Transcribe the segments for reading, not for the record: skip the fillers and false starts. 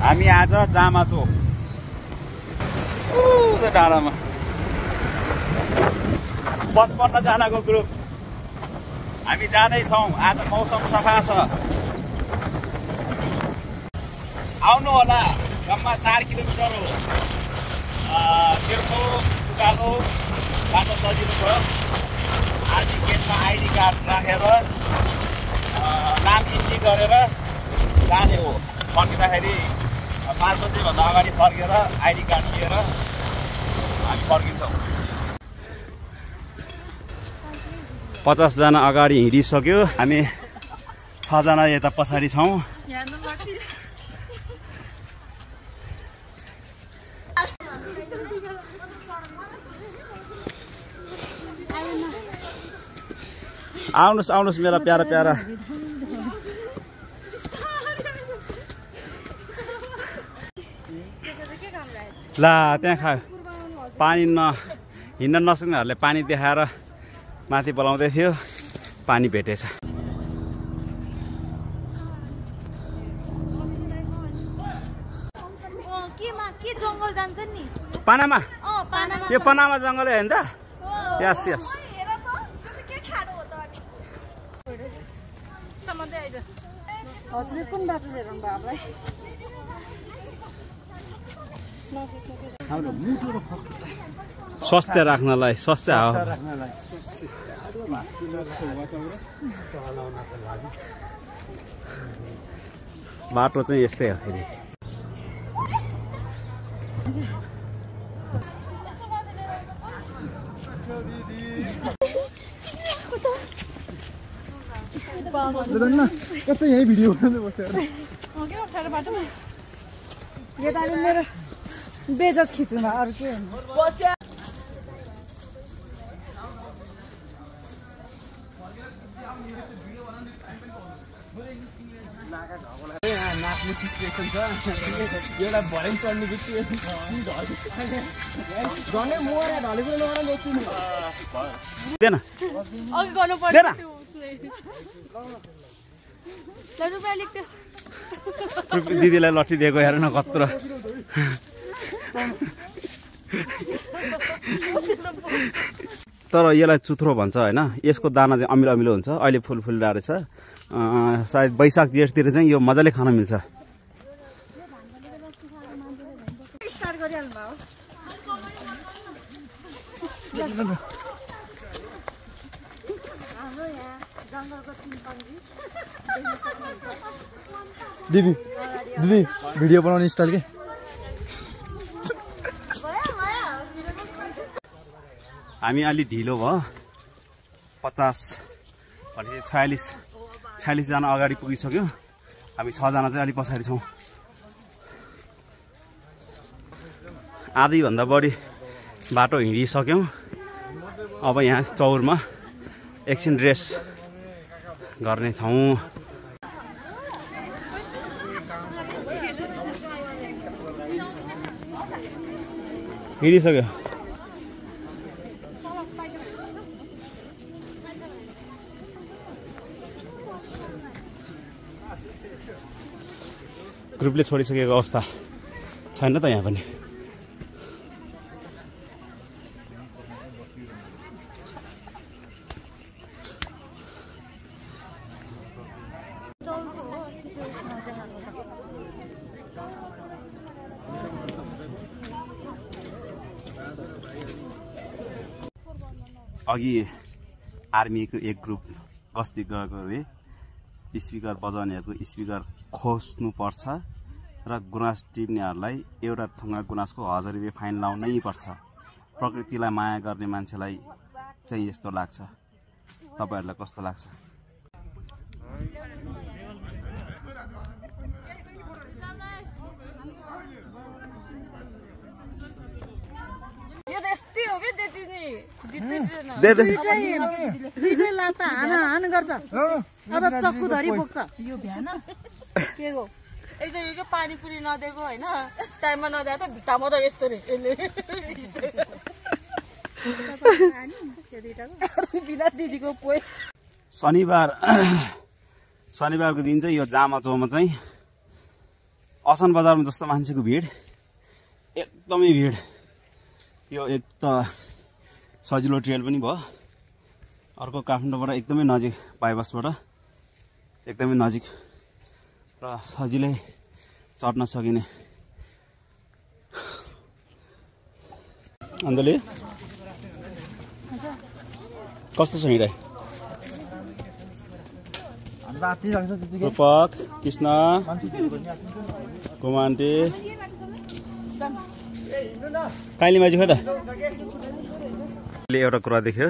हामी आज जामा चोक डाँडामा 55 जनाको ग्रुप हामी जाँदैछौँ। आज मौसम सफा छ, आउनु होला। जम्मा 4 किलोमिटर हो। तेर्सो उकालो बाटो सजिलो छ। आर्मी गेटमा आइडी कार्ड राखेर नाम इन्ट्री गरेर जाने हो। फर्किँदाखेरि 5 बजेभन्दा अगाडि फर्केर आइडी कार्ड लिएर हामी फर्किन्छौँ। 50 जना अगाडि हिँडिसक्यो। हामी 6 जना यता पछाडि छौँ। आउनुहोस् आउनुहोस् मेरा प्यारा प्यारा। ला त्यहाँ खा पानी हिँड्न नसक्नेहरूले पानी देखाएर माथि बोलाउँदै थियो। पानी भेटेछ। पानामा यो पनामा जङ्गल होइन त? यस यस। स्वास्थ्य राख्नलाई स्वास्थ्य हो। बाटो चाहिँ यस्तै हो फेरि। कतै यही भिडियो बनाउँदै बस्यो। मेरो बेजत खिच्नुमा अरू के हुन्छ। नाच्ने सिचुएसन छ। एउटा भरे चढ्ने बित्तिकै झन्डै मोर ढलेको नगरा लेख्नु देन अघि गर्नु पर्छ। दिदीलाई लट्ठी दिएको हेर न कत्रो। तर यसलाई चुथ्रो भन्छ होइन। यसको दाना चाहिँ अमिलो अमिलो हुन्छ। अहिले फुल फुलिरहेको रहेछ। सायद वैशाख जेठतिर चाहिँ यो मजाले खान मिल्छ। दिदी दिदी भिडियो बनाउने स्टाइल के? हामी अलि ढिलो भयो। 50 भने 46 जना अगाडि पुगिसक्यो। हामी 6 जना चाहिँ अलि पछाडि छौँ। आधीभन्दा बढी बाटो हिँडिसक्यौँ। अब यहाँ चौरमा एकछिन रेस्ट गर्ने छौँ। हिँडिसक्यो। ग्रुपले छोडिसकेको अवस्था छैन त यहाँ पनि। अघि आर्मीको एक ग्रुप गस्ती गएकोले स्पिकर बजाउनेहरूको स्पिकर खोज्नु पर्छ र गुनास टिप्नेहरूलाई एउटा थुङ्गा गुनासको 1000 रुपियाँ फाइन लाउनै पर्छ। प्रकृतिलाई माया गर्ने मान्छेलाई चाहिँ यस्तो लाग्छ। तपाईहरुलाई कस्तो लाग्छ? पानीपुरी नदिएको होइन टाइममा नदिए त भित्तामा त यस्तो रे दिदीको पोइ। शनिबारको दिन चाहिँ यो जामा चौमा चाहिँ असन बजारमा जस्तो मान्छेको भिड एकदमै भिड। यो एक त सजिलो ट्रेल पनि भयो, अर्को काठमाडौँबाट एकदमै नजिक, बाइपासबाट एकदमै नजिक र सजिलै चढ्न सकिने। अन्तले कस्तो छ हिँडाइ? रूपक, कृष्ण, गोमान्टे, काइली माझी खोइ त। एउटा कुरा देख्यो,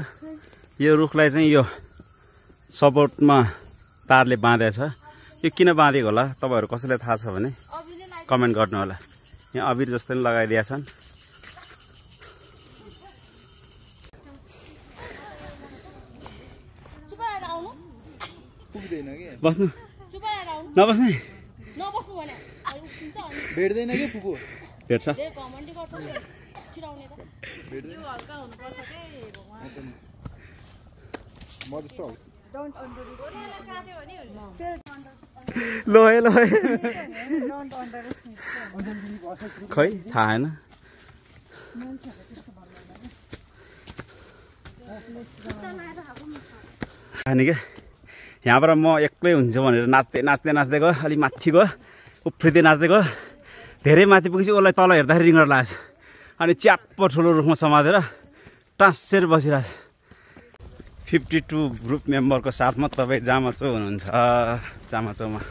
यो रुखलाई चाहिँ यो सपोर्टमा तारले बाँधेको छ। यो किन बाँधेको होला तपाईँहरू कसैलाई थाहा छ भने कमेन्ट गर्नु होला। यहाँ अबिर जस्तो पनि लगाइदिएका छन्। बस्नु नबस्ने भेट्दैन कि फुपू? भेट्छ। लोहे लोहे खै थाहा होइन। अनि क्या यहाँबाट म एक्लै हुन्छु भनेर नाच्दै नाच्दै नाच्दै गयो, अलिक माथि गयो, उफ्रिँदै नाच्दै गयो। धेरै माथि पुगेपछि उसलाई तल हेर्दाखेरि रिङ्गट लाग्छ। अनि च्याप्प ठुलो रुखमा समातेर टाँसेर बसिरहेछ। 52 ग्रुप मेम्बरको साथमा तपाईँ जामाचो हुनुहुन्छ। जामाचोमा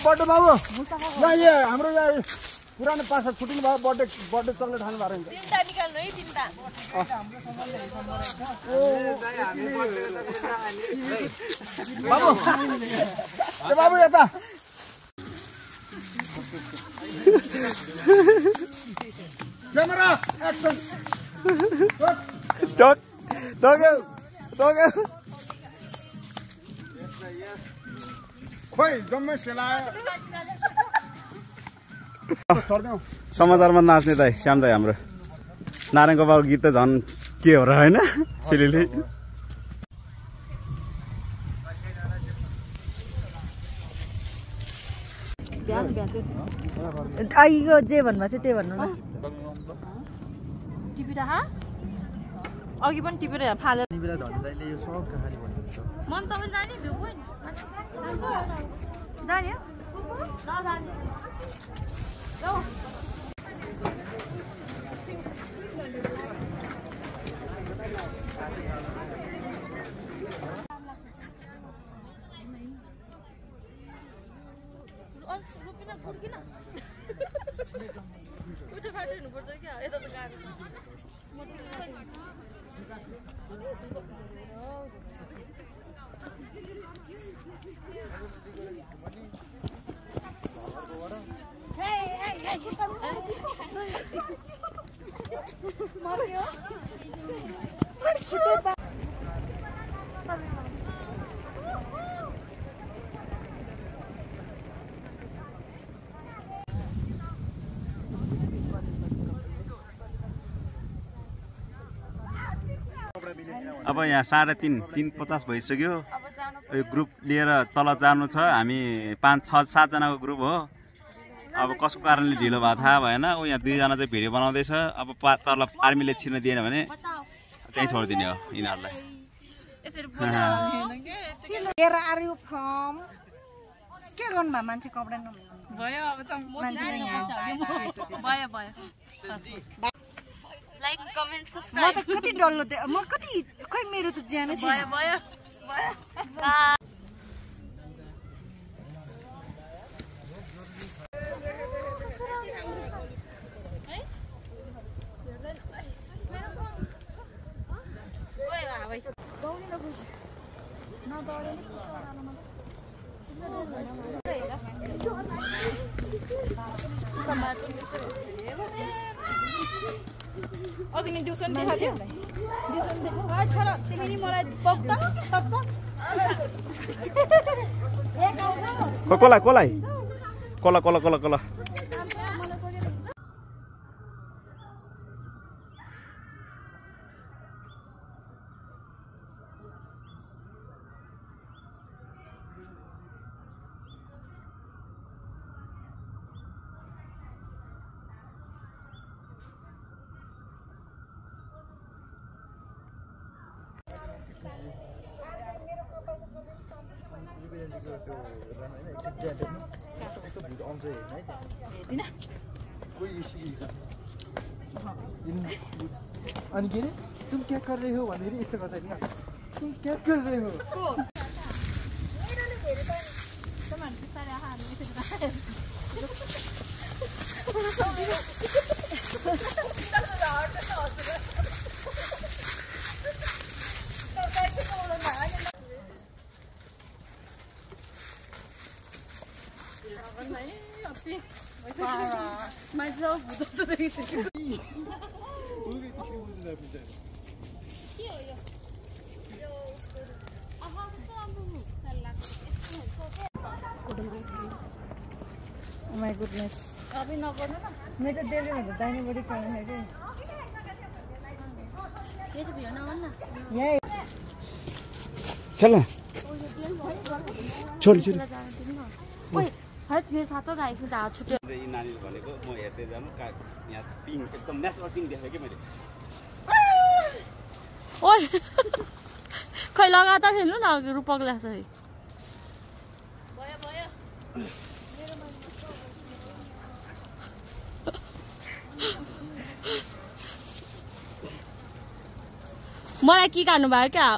बर्थडे बाबु यहाँ यो हाम्रो यहाँ पुरानो पासा छुट्टिनु भयो। बर्थडे चक्लेट खानु भएको हुन्छ। बाबु बाबु यता क्यामेरा एक्सन। खोइ जम्मै सेलायो। समाचारमा नाच्ने दाइ श्याम दाइ हाम्रो नारायण गोपालको गीत त झन् के हो र होइन सिलिली। आइको जे भन्नुभएको थियो त्यही भन्नु न। टिपेर अघि पनि टिपेर फालेर मन तपाईँ जाने भ्यू पोइन्ट जाने अब यहाँ 3:30 भइसक्यो। यो ग्रुप लिएर तल जानु छ। हामी 5-6-7 जनाको ग्रुप हो। अब कसको कारणले ढिलो भएको थाहा भएन। ऊ यहाँ 2 जना चाहिँ भिडियो बनाउँदैछ। अब तल आर्मीले छिर्न दिएन भने त्यहीँ छोडिदिने हो यिनीहरूलाई। के गर्नु भयो मान्छे कपडा भयो अब लाइक कमेन्ट सब्स्क्राइब। म त कति डल्लो म कति खै मेरो त ज्यानै छैन। भयो अघि नि ट्युसन देखाथ्यो छोरा तिमी नि मलाई पक्ता सक्छ कोलाई कोला अनि के अरे तुम क्या कर रहे हो भन्दाखेरि यस्तो गर्छ नि तुम क्या कर रहे हो Mas eu vou tudo isso aqui. Oh my goodness. अभी नगर्नु न मैं तो डेली भन्दा दाहिने बडी खाना है के ये तो भिडियो नगर्नु न यही चल छोरी ओइ हट मेरो सातो गाइस त हात छुट्यो यी नानीले भनेको म हेर्दै जानु यहाँ पिङ एकदम नेचुरल पिङ देखेँ के मैले ओइ खै लगातार खेल्नु न अघि रूपकले यसरी भयो मलाई के गाड्नु भयो क्या